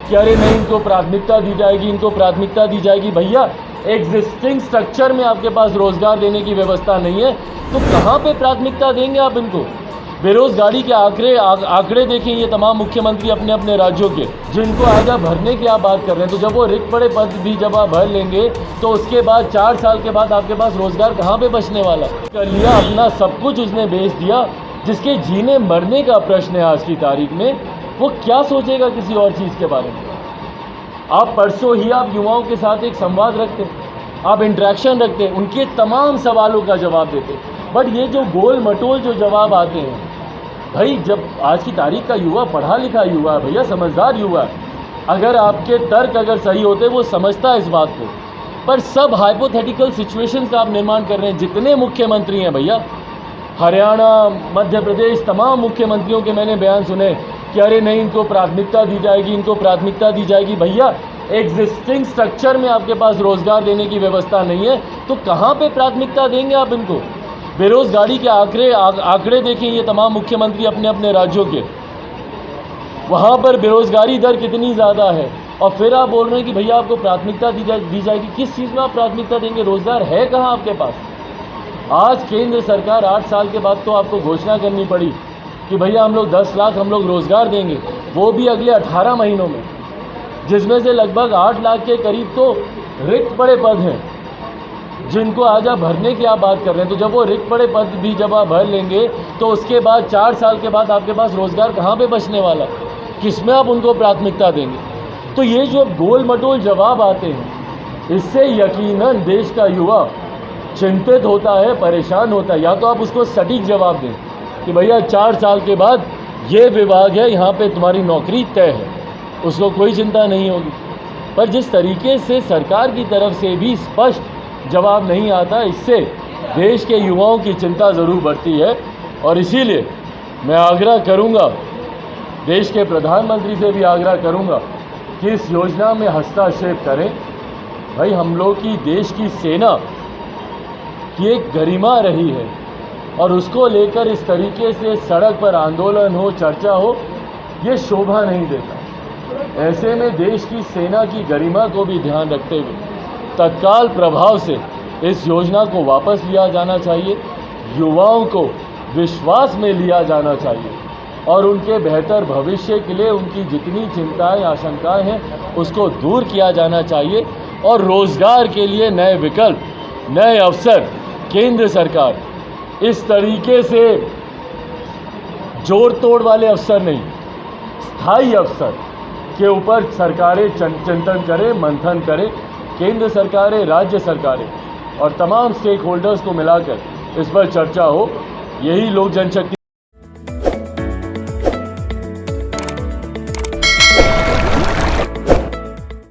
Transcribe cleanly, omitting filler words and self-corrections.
कि अरे नहीं इनको प्राथमिकता दी जाएगी, इनको प्राथमिकता दी जाएगी। भैया एग्जिस्टिंग स्ट्रक्चर में आपके पास रोजगार देने की व्यवस्था नहीं है तो कहाँ पे प्राथमिकता देंगे आप इनको? बेरोजगारी के आंकड़े देखें ये तमाम मुख्यमंत्री अपने अपने राज्यों के, जिनको आज आप भरने की आप बात कर रहे हैं। तो जब वो रिक्त पड़े पद भी जब आप भर लेंगे तो उसके बाद 4 साल के बाद आपके पास रोजगार कहाँ पे बचने वाला? कर लिया अपना सब कुछ उसने बेच दिया। जिसके जीने मरने का प्रश्न है आज की तारीख में, वो क्या सोचेगा किसी और चीज़ के बारे में? आप परसों ही आप युवाओं के साथ एक संवाद रखते, आप इंटरेक्शन रखते, उनके तमाम सवालों का जवाब देते। बट ये जो गोल मटोल जो जवाब आते हैं, भाई जब आज की तारीख का युवा पढ़ा लिखा युवा है भैया, समझदार युवा है, अगर आपके तर्क अगर सही होते वो समझता है इस बात को। पर सब हाइपोथेटिकल सिचुएशंस का आप निर्माण कर रहे हैं। जितने मुख्यमंत्री हैं भैया, हरियाणा, मध्य प्रदेश, तमाम मुख्यमंत्रियों के मैंने बयान सुने कि अरे नहीं इनको प्राथमिकता दी जाएगी, इनको प्राथमिकता दी जाएगी। भैया एग्जिस्टिंग स्ट्रक्चर में आपके पास रोजगार देने की व्यवस्था नहीं है तो कहाँ पे प्राथमिकता देंगे आप इनको? बेरोजगारी के आंकड़े देखें ये तमाम मुख्यमंत्री अपने अपने राज्यों के, वहाँ पर बेरोजगारी दर कितनी ज़्यादा है और फिर आप बोल रहे हैं कि भैया आपको प्राथमिकता दी जाएगी। किस चीज़ में आप प्राथमिकता देंगे? रोजगार है कहाँ आपके पास? आज केंद्र सरकार 8 साल के बाद तो आपको घोषणा करनी पड़ी कि भैया हम लोग 10 लाख हम लोग रोजगार देंगे, वो भी अगले 18 महीनों में, जिसमें से लगभग 8 लाख के करीब तो रिक्त पड़े पद हैं जिनको आज आप भरने की आप बात कर रहे हैं। तो जब वो रिक्त पड़े पद भी जब आप भर लेंगे तो उसके बाद 4 साल के बाद आपके पास रोजगार कहाँ पे बचने वाला? किसमें आप उनको प्राथमिकता देंगे? तो ये जो गोल मटोल जवाब आते हैं, इससे यकीनन देश का युवा चिंतित होता है, परेशान होता है। या तो आप उसको सटीक जवाब दें कि भैया 4 साल के बाद ये विभाग है, यहाँ पे तुम्हारी नौकरी तय है, उसको कोई चिंता नहीं होगी। पर जिस तरीके से सरकार की तरफ से भी स्पष्ट जवाब नहीं आता, इससे देश के युवाओं की चिंता ज़रूर बढ़ती है। और इसीलिए मैं आग्रह करूँगा, देश के प्रधानमंत्री से भी आग्रह करूँगा कि इस योजना में हस्तक्षेप करें। भाई हम लोग की देश की सेना की एक गरिमा रही है और उसको लेकर इस तरीके से सड़क पर आंदोलन हो, चर्चा हो, ये शोभा नहीं देता। ऐसे में देश की सेना की गरिमा को भी ध्यान रखते हुए तत्काल प्रभाव से इस योजना को वापस लिया जाना चाहिए। युवाओं को विश्वास में लिया जाना चाहिए और उनके बेहतर भविष्य के लिए उनकी जितनी चिंताएं, आशंकाएं हैं, उसको दूर किया जाना चाहिए। और रोज़गार के लिए नए विकल्प, नए अवसर केंद्र सरकार इस तरीके से जोड़ तोड़ वाले अवसर नहीं, स्थायी अवसर के ऊपर सरकारें चिंतन करें, मंथन करें। केंद्र सरकारें, राज्य सरकारें और तमाम स्टेक होल्डर्स को मिलाकर इस पर चर्चा हो। यही लोक जनशक्ति